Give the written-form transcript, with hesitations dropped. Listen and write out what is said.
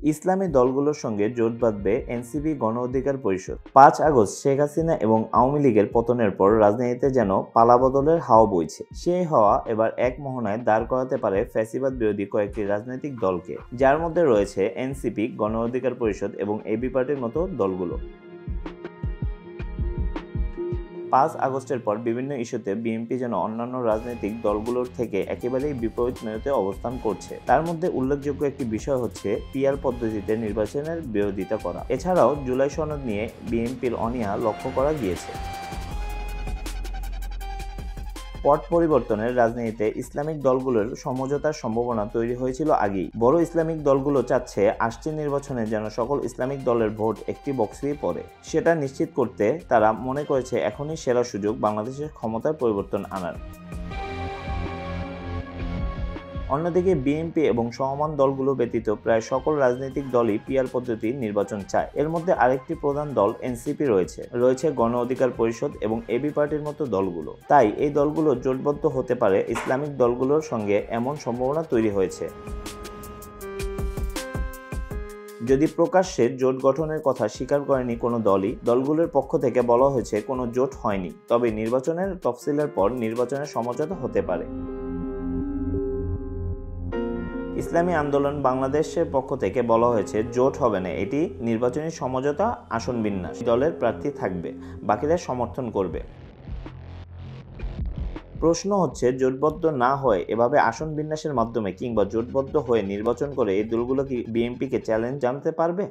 ইসলামী দলগুলোর সঙ্গে জোট বাঁধবে এনসিপি গণ অধিকার পরিষদ। 5 আগস্ট শেখ হাসিনা এবং আওয়ামী লীগের পতনের পর রাজনীতিতে যেন পালাবদলের হাওয়া বইছে। সেই হাওয়া এবার এক মোহনায় দাঁড় করাতে পারে ফ্যাসিবাদ বিরোধী কয়েকটি রাজনৈতিক দলকে, যার মধ্যে রয়েছে এনসিপি, গণ অধিকার পরিষদ এবং এবি পার্টির মতো দলগুলো। 5 আগস্টের পর বিভিন্ন ইস্যুতে বিএনপি যেন অন্যান্য রাজনৈতিক দলগুলোর থেকে একেবারেই বিপরীত মেরুতে অবস্থান করছে। তার মধ্যে উল্লেখযোগ্য একটি বিষয় হচ্ছে পিআর পদ্ধতিতে নির্বাচনের বিরোধিতা করা। এছাড়াও জুলাই সনদ নিয়ে বিএনপির অনীহা লক্ষ্য করা গিয়েছে। পট পরিবর্তনের রাজনীতিতে ইসলামিক দলগুলোর সমঝোতার সম্ভাবনা তৈরি হয়েছিল আগেই। বড় ইসলামিক দলগুলো চাচ্ছে আসছে নির্বাচনে যেন সকল ইসলামিক দলের ভোট একটি বক্সেই পড়ে। সেটা নিশ্চিত করতে তারা মনে করেছে এখনই সেরা সুযোগ বাংলাদেশের ক্ষমতার পরিবর্তন আনার। অন্যদিকে বিএনপি এবং সমমান দলগুলো ব্যতীত প্রায় সকল রাজনৈতিক দলই পিআর পদ্ধতির নির্বাচন চায়। এর মধ্যে আরেকটি প্রধান দল এনসিপি রয়েছে গণ অধিকার পরিষদ এবং এবি পার্টির মতো দলগুলো। তাই এই দলগুলো জোটবদ্ধ হতে পারে ইসলামিক দলগুলোর সঙ্গে, এমন সম্ভাবনা তৈরি হয়েছে। যদি প্রকাশ্যে জোট গঠনের কথা স্বীকার করেনি কোনো দলই, দলগুলোর পক্ষ থেকে বলা হয়েছে কোনো জোট হয়নি, তবে নির্বাচনের তফসিলের পর নির্বাচনের সমঝোতা হতে পারে। ইসলামী আন্দোলন বাংলাদেশের পক্ষ থেকে বলা হয়েছে জোট হবে না, এটি নির্বাচনী সমঝোতা, আসন বিন্যাস, দলের প্রার্থী থাকবে, বাকিরা সমর্থন করবে। প্রশ্ন হচ্ছে, জোটবদ্ধ না হয়ে এভাবে আসন বিন্যাসের মাধ্যমে কিংবা জোটবদ্ধ হয়ে নির্বাচন করে এই দলগুলো কি বিএনপিকে চ্যালেঞ্জ জানাতে পারবে?